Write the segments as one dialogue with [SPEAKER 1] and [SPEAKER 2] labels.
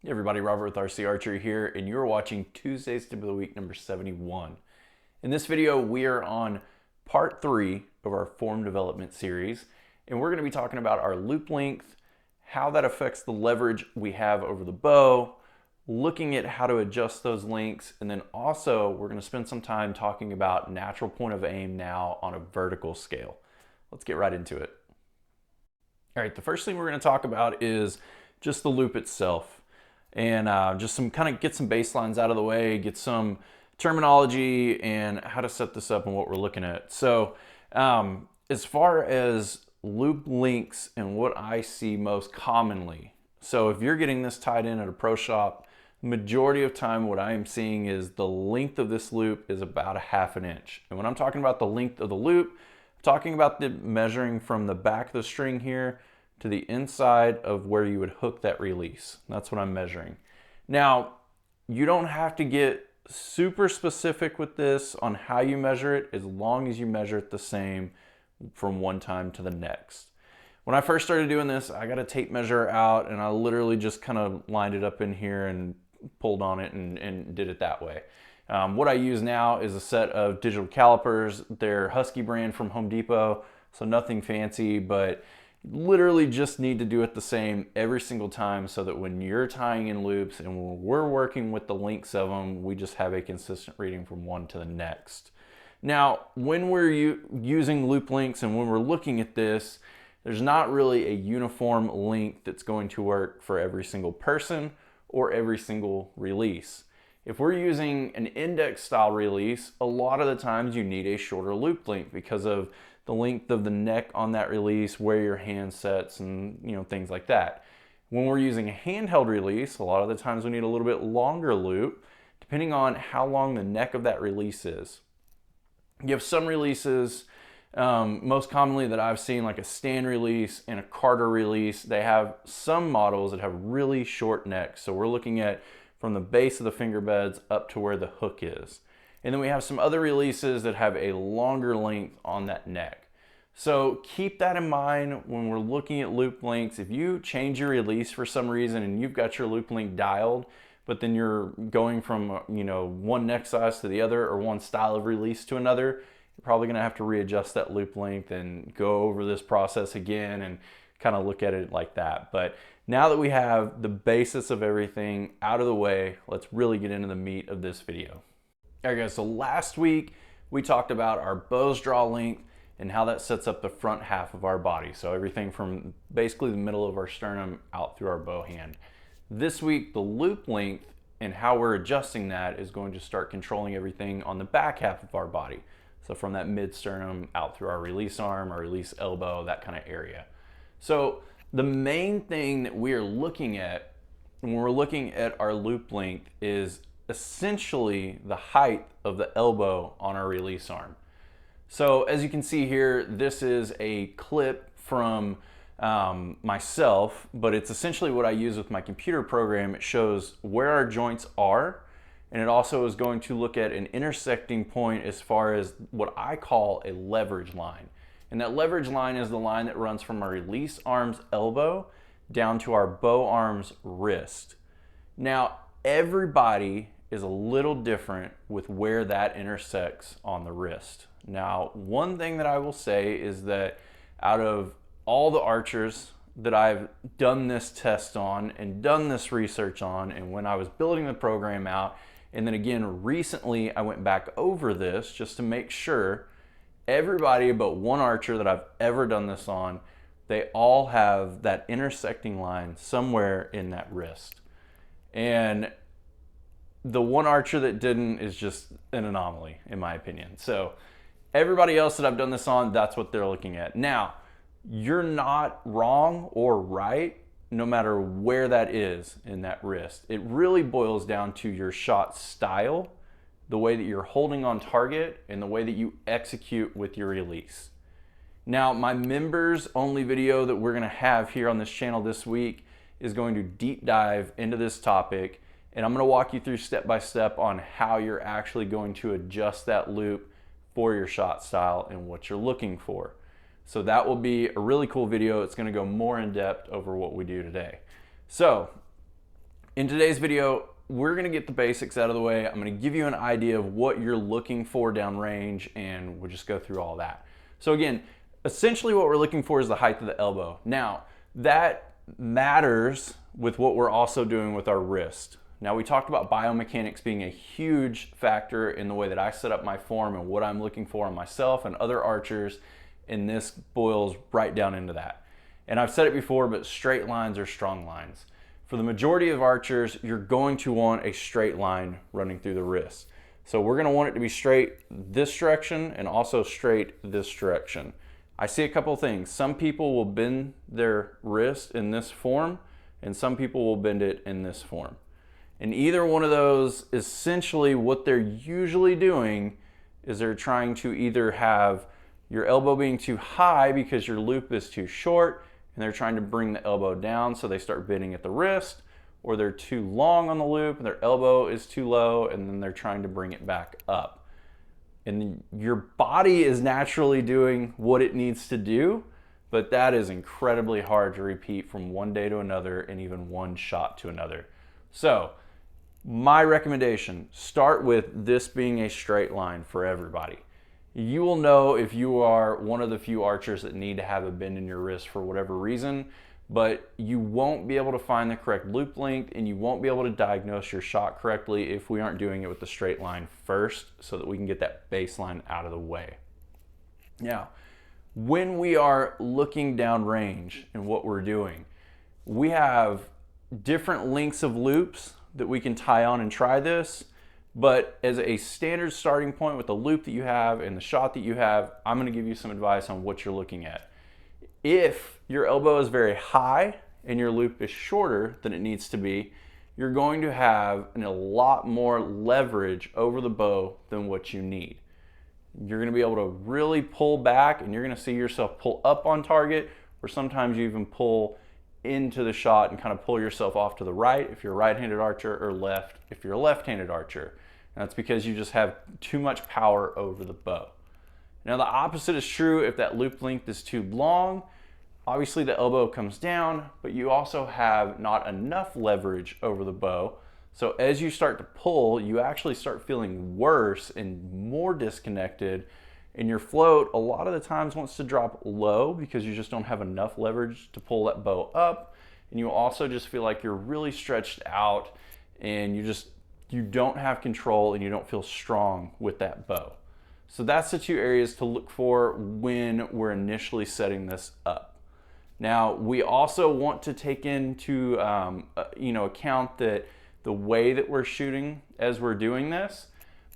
[SPEAKER 1] Hey everybody, Robert with RC Archery here, and you're watching Tuesday's Tip of the Week number 71. In this video, we are on part 3 of our form development series, and we're going to be talking about our loop length, how that affects the leverage we have over the bow, looking at how to adjust those lengths, and then also we're going to spend some time talking about natural point of aim now on a vertical scale. Let's get right into it. All right, the first thing we're going to talk about is just the loop itself. And just get some baselines out of the way, get some terminology and how to set this up and what we're looking at. So as far as loop lengths and what I see most commonly, so if you're getting this tied in at a pro shop, majority of time what I am seeing is the length of this loop is about 1/2 inch. And when I'm talking about the length of the loop, I'm talking about the measuring from the back of the string here to the inside of where you would hook that release. That's what I'm measuring. Now, you don't have to get super specific with this on how you measure it, as long as you measure it the same from one time to the next. When I first started doing this, I got a tape measure out and I literally just kind of lined it up in here and pulled on it and did it that way. What I use now is a set of digital calipers. They're Husky brand from Home Depot, so nothing fancy, but literally just need to do it the same every single time so that when you're tying in loops and when we're working with the lengths of them, we just have a consistent reading from one to the next. Now, when we're using loop lengths and when we're looking at this, there's not really a uniform length that's going to work for every single person or every single release. If we're using an index style release, a lot of the times you need a shorter loop length because of the length of the neck on that release, where your hand sets, and things like that. When we're using a handheld release, a lot of the times we need a little bit longer loop, depending on how long the neck of that release is. You have some releases, most commonly that I've seen, like a stand release and a Carter release. They have some models that have really short necks. So we're looking at from the base of the finger beds up to where the hook is. And then we have some other releases that have a longer length on that neck. So keep that in mind when we're looking at loop lengths. If you change your release for some reason and you've got your loop length dialed, but then you're going from one neck size to the other or one style of release to another, you're probably going to have to readjust that loop length and go over this process again and kind of look at it like that. But now that we have the basis of everything out of the way, let's really get into the meat of this video. All right guys, so last week we talked about our bow's draw length and how that sets up the front half of our body. So everything from basically the middle of our sternum out through our bow hand. This week, the loop length and how we're adjusting that is going to start controlling everything on the back half of our body. So from that mid sternum out through our release arm, our release elbow, that kind of area. So the main thing that we are looking at when we're looking at our loop length is essentially the height of the elbow on our release arm. So as you can see here, this is a clip from myself, but it's essentially what I use with my computer program. It shows where our joints are, and it also is going to look at an intersecting point as far as what I call a leverage line. And that leverage line is the line that runs from our release arm's elbow down to our bow arm's wrist. Now, everybody is a little different with where that intersects on the wrist. Now, one thing that I will say is that out of all the archers that I've done this test on and done this research on, and when I was building the program out, and then again recently I went back over this just to make sure, everybody but one archer that I've ever done this on, they all have that intersecting line somewhere in that wrist. And the one archer that didn't is just an anomaly, in my opinion. So everybody else that I've done this on, that's what they're looking at. Now, you're not wrong or right, no matter where that is in that wrist. It really boils down to your shot style, the way that you're holding on target, and the way that you execute with your release. Now, my members only video that we're gonna have here on this channel this week is going to deep dive into this topic, and I'm going to walk you through step by step on how you're actually going to adjust that loop for your shot style and what you're looking for. So that will be a really cool video. It's going to go more in depth over what we do today. So In today's video, we're gonna get the basics out of the way. I'm gonna give you an idea of what you're looking for downrange, and we'll just go through all that. So again, essentially what we're looking for is the height of the elbow. Now, that matters with what we're also doing with our wrist. Now, we talked about biomechanics being a huge factor in the way that I set up my form and what I'm looking for in myself and other archers, and this boils right down into that. And I've said it before, but straight lines are strong lines. For the majority of archers, you're going to want a straight line running through the wrist. So we're gonna want it to be straight this direction and also straight this direction. I see a couple things. Some people will bend their wrist in this form, and some people will bend it in this form. And either one of those, essentially what they're usually doing is they're trying to either have your elbow being too high because your loop is too short, and they're trying to bring the elbow down so they start bending at the wrist, or they're too long on the loop and their elbow is too low and then they're trying to bring it back up. And your body is naturally doing what it needs to do, but that is incredibly hard to repeat from one day to another and even one shot to another. So my recommendation, start with this being a straight line for everybody. You will know if you are one of the few archers that need to have a bend in your wrist for whatever reason, but you won't be able to find the correct loop length and you won't be able to diagnose your shot correctly if we aren't doing it with the straight line first, so that we can get that baseline out of the way. Now, when we are looking down range and what we're doing, we have different lengths of loops that we can tie on and try this. But as a standard starting point with the loop that you have and the shot that you have, I'm going to give you some advice on what you're looking at. If your elbow is very high and your loop is shorter than it needs to be, you're going to have a lot more leverage over the bow than what you need. You're going to be able to really pull back, and you're going to see yourself pull up on target, or sometimes you even pull into the shot and kind of pull yourself off to the right if you're a right-handed archer, or left if you're a left-handed archer. And that's because you just have too much power over the bow. Now the opposite is true if that loop length is too long. Obviously the elbow comes down, but you also have not enough leverage over the bow. So as you start to pull, you actually start feeling worse and more disconnected, and your float a lot of the times wants to drop low because you just don't have enough leverage to pull that bow up. And you also just feel like you're really stretched out, and you don't have control and you don't feel strong with that bow. So that's the two areas to look for when we're initially setting this up. Now, we also want to take into account that the way that we're shooting as we're doing this.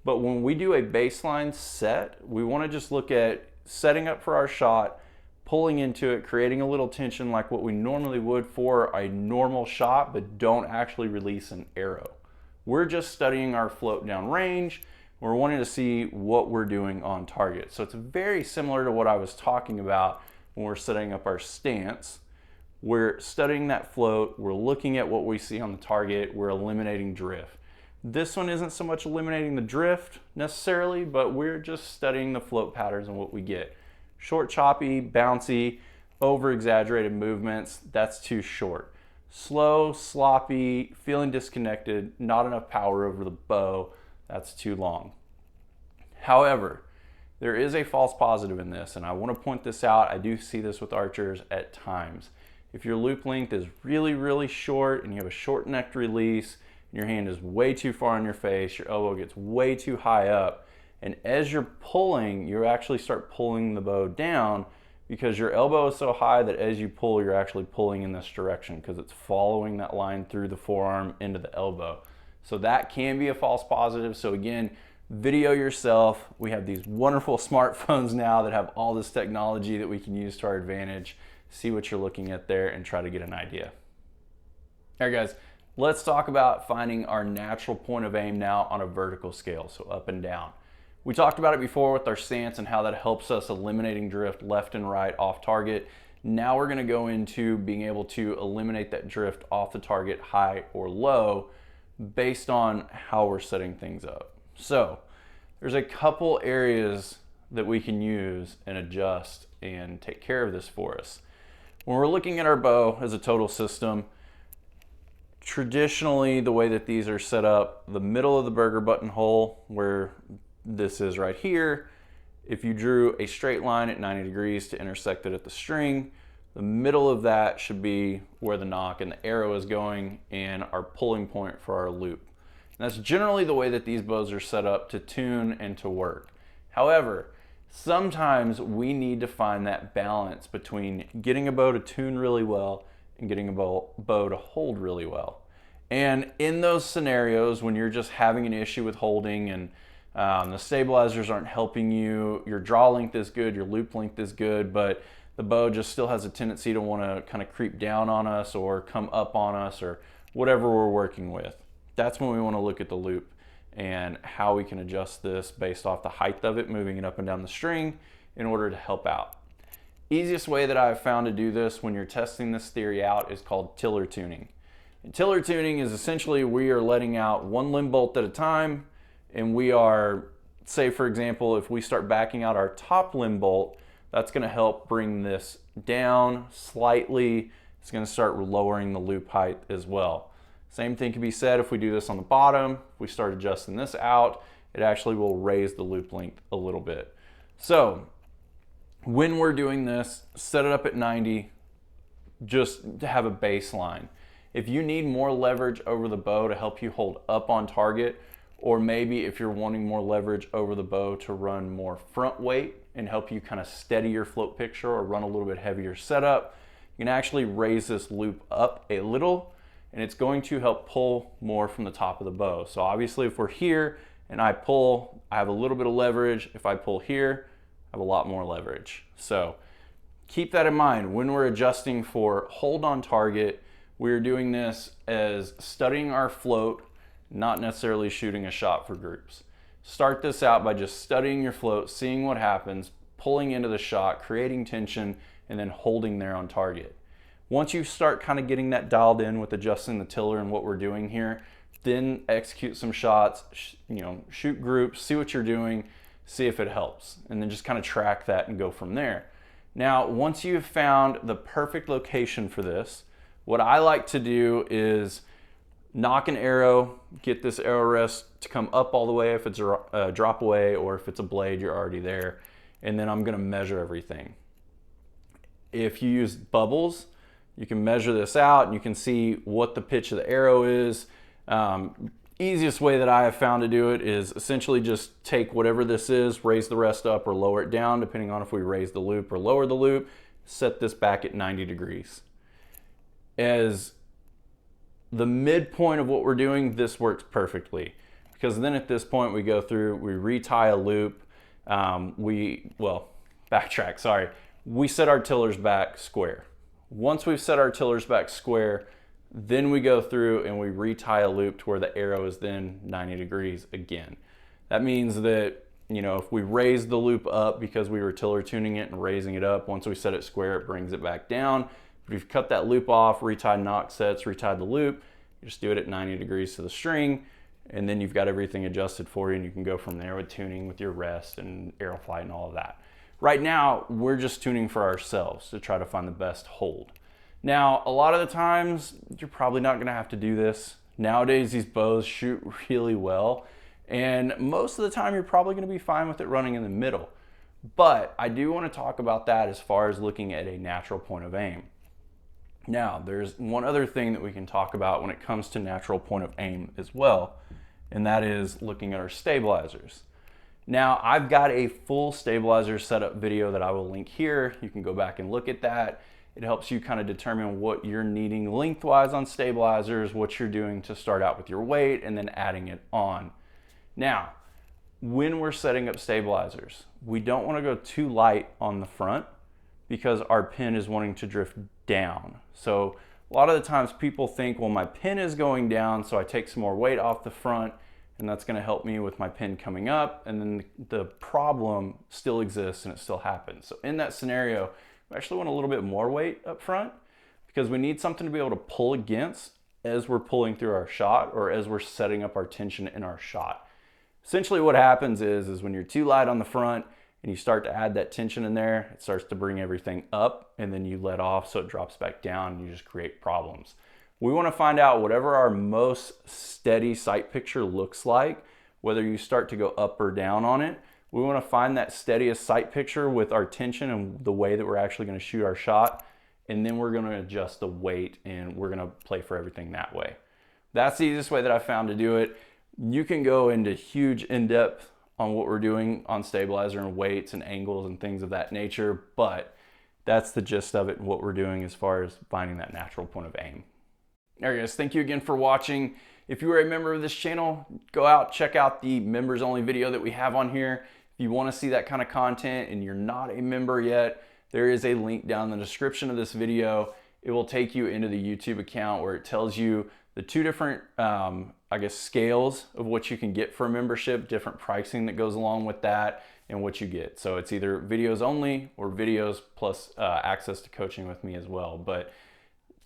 [SPEAKER 1] But when we do a baseline set, we want to just look at setting up for our shot, pulling into it, creating a little tension like what we normally would for a normal shot, but don't actually release an arrow. We're just studying our float down range. We're wanting to see what we're doing on target. So it's very similar to what I was talking about when we're setting up our stance. We're studying that float, we're looking at what we see on the target, we're eliminating drift. This one isn't so much eliminating the drift necessarily, but we're just studying the float patterns and what we get. Short, choppy, bouncy, over-exaggerated movements, that's too short. Slow, sloppy, feeling disconnected, not enough power over the bow, that's too long. However, there is a false positive in this, and I want to point this out. I do see this with archers at times. If your loop length is really, really short and you have a short necked release, your hand is way too far on your face, your elbow gets way too high up, and as you're pulling, you actually start pulling the bow down because your elbow is so high that as you pull, you're actually pulling in this direction because it's following that line through the forearm into the elbow. So that can be a false positive. So again, video yourself. We have these wonderful smartphones now that have all this technology that we can use to our advantage. See what you're looking at there and try to get an idea. All right, guys. Let's talk about finding our natural point of aim now on a vertical scale, so up and down. We talked about it before with our stance and how that helps us eliminating drift left and right off target. Now we're going to go into being able to eliminate that drift off the target high or low based on how we're setting things up. So there's a couple areas that we can use and adjust and take care of this for us. When we're looking at our bow as a total system, Traditionally, the way that these are set up, the middle of the burger button hole, where this is right here, if you drew a straight line at 90 degrees to intersect it at the string, the middle of that should be where the knock and the arrow is going and our pulling point for our loop. And that's generally the way that these bows are set up to tune and to work. However, sometimes we need to find that balance between getting a bow to tune really well and getting a bow to hold really well. And in those scenarios, when you're just having an issue with holding and the stabilizers aren't helping you, your draw length is good, your loop length is good, but the bow just still has a tendency to want to kind of creep down on us or come up on us or whatever we're working with. That's when we want to look at the loop and how we can adjust this based off the height of it, moving it up and down the string in order to help out. Easiest way that I've found to do this when you're testing this theory out is called tiller tuning. And tiller tuning is essentially we are letting out one limb bolt at a time, and we are, say for example, if we start backing out our top limb bolt, that's going to help bring this down slightly. It's going to start lowering the loop height as well. Same thing can be said if we do this on the bottom. If we start adjusting this out, it actually will raise the loop length a little bit. So when we're doing this, set it up at 90 just to have a baseline. If you need more leverage over the bow to help you hold up on target, or maybe if you're wanting more leverage over the bow to run more front weight and help you kind of steady your float picture or run a little bit heavier setup, you can actually raise this loop up a little, and it's going to help pull more from the top of the bow. So obviously if we're here and I pull, I have a little bit of leverage. If I pull here, I have a lot more leverage. So keep that in mind when we're adjusting for hold on target. We're doing this as studying our float, not necessarily shooting a shot for groups. Start this out by just studying your float, seeing what happens, pulling into the shot, creating tension, and then holding there on target. Once you start kind of getting that dialed in with adjusting the tiller and what we're doing here, then execute some shots, shoot groups, see what you're doing, see if it helps, and then just kind of track that and go from there. Now, once you've found the perfect location for this, what I like to do is knock an arrow, get this arrow rest to come up all the way if it's a drop away, or if it's a blade, you're already there, and then I'm gonna measure everything. If you use bubbles, you can measure this out and you can see what the pitch of the arrow is. Easiest way that I have found to do it is essentially just take whatever this is, raise the rest up or lower it down, depending on if we raise the loop or lower the loop, set this back at 90 degrees. As the midpoint of what we're doing, this works perfectly, because then at this point we go through, we retie a loop, we set our tillers back square. Once we've set our tillers back square, then we go through and we retie a loop to where the arrow is then 90 degrees again. That means that, if we raise the loop up because we were tiller tuning it and raising it up, once we set it square, it brings it back down. If you've cut that loop off, retied knock sets, retied the loop, you just do it at 90 degrees to the string, and then you've got everything adjusted for you, and you can go from there with tuning with your rest and arrow flight and all of that. Right now, we're just tuning for ourselves to try to find the best hold. Now, a lot of the times, you're probably not gonna have to do this. Nowadays, these bows shoot really well, and most of the time, you're probably gonna be fine with it running in the middle. But I do wanna talk about that as far as looking at a natural point of aim. Now, there's one other thing that we can talk about when it comes to natural point of aim as well, and that is looking at our stabilizers. Now, I've got a full stabilizer setup video that I will link here. You can go back and look at that. It helps you kind of determine what you're needing lengthwise on stabilizers, what you're doing to start out with your weight, and then adding it on. Now, when we're setting up stabilizers, we don't want to go too light on the front because our pin is wanting to drift down. So a lot of the times people think, well, my pin is going down, so I take some more weight off the front, and that's going to help me with my pin coming up, and then the problem still exists and it still happens. So in that scenario, we actually want a little bit more weight up front because we need something to be able to pull against as we're pulling through our shot or as we're setting up our tension in our shot. Essentially what happens is when you're too light on the front and you start to add that tension in there, it starts to bring everything up, and then you let off so it drops back down and you just create problems. We want to find out whatever our most steady sight picture looks like, whether you start to go up or down on it. We want to find that steadiest sight picture with our tension and the way that we're actually going to shoot our shot. And then we're going to adjust the weight and we're going to play for everything that way. That's the easiest way that I found to do it. You can go into huge in-depth on what we're doing on stabilizer and weights and angles and things of that nature, but that's the gist of it and what we're doing as far as finding that natural point of aim. All right, guys, thank you again for watching. If you are a member of this channel, go out, check out the members only video that we have on here. If you want to see that kind of content and you're not a member yet, there is a link down in the description of this video. It will take you into the YouTube account where it tells you the two different, I guess, scales of what you can get for a membership, different pricing that goes along with that, and what you get. So it's either videos only or videos plus access to coaching with me as well. But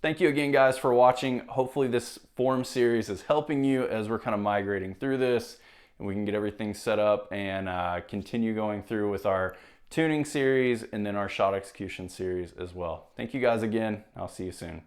[SPEAKER 1] thank you again, guys, for watching. Hopefully this form series is helping you as we're kind of migrating through this and we can get everything set up and continue going through with our tuning series and then our shot execution series as well. Thank you guys again. I'll see you soon.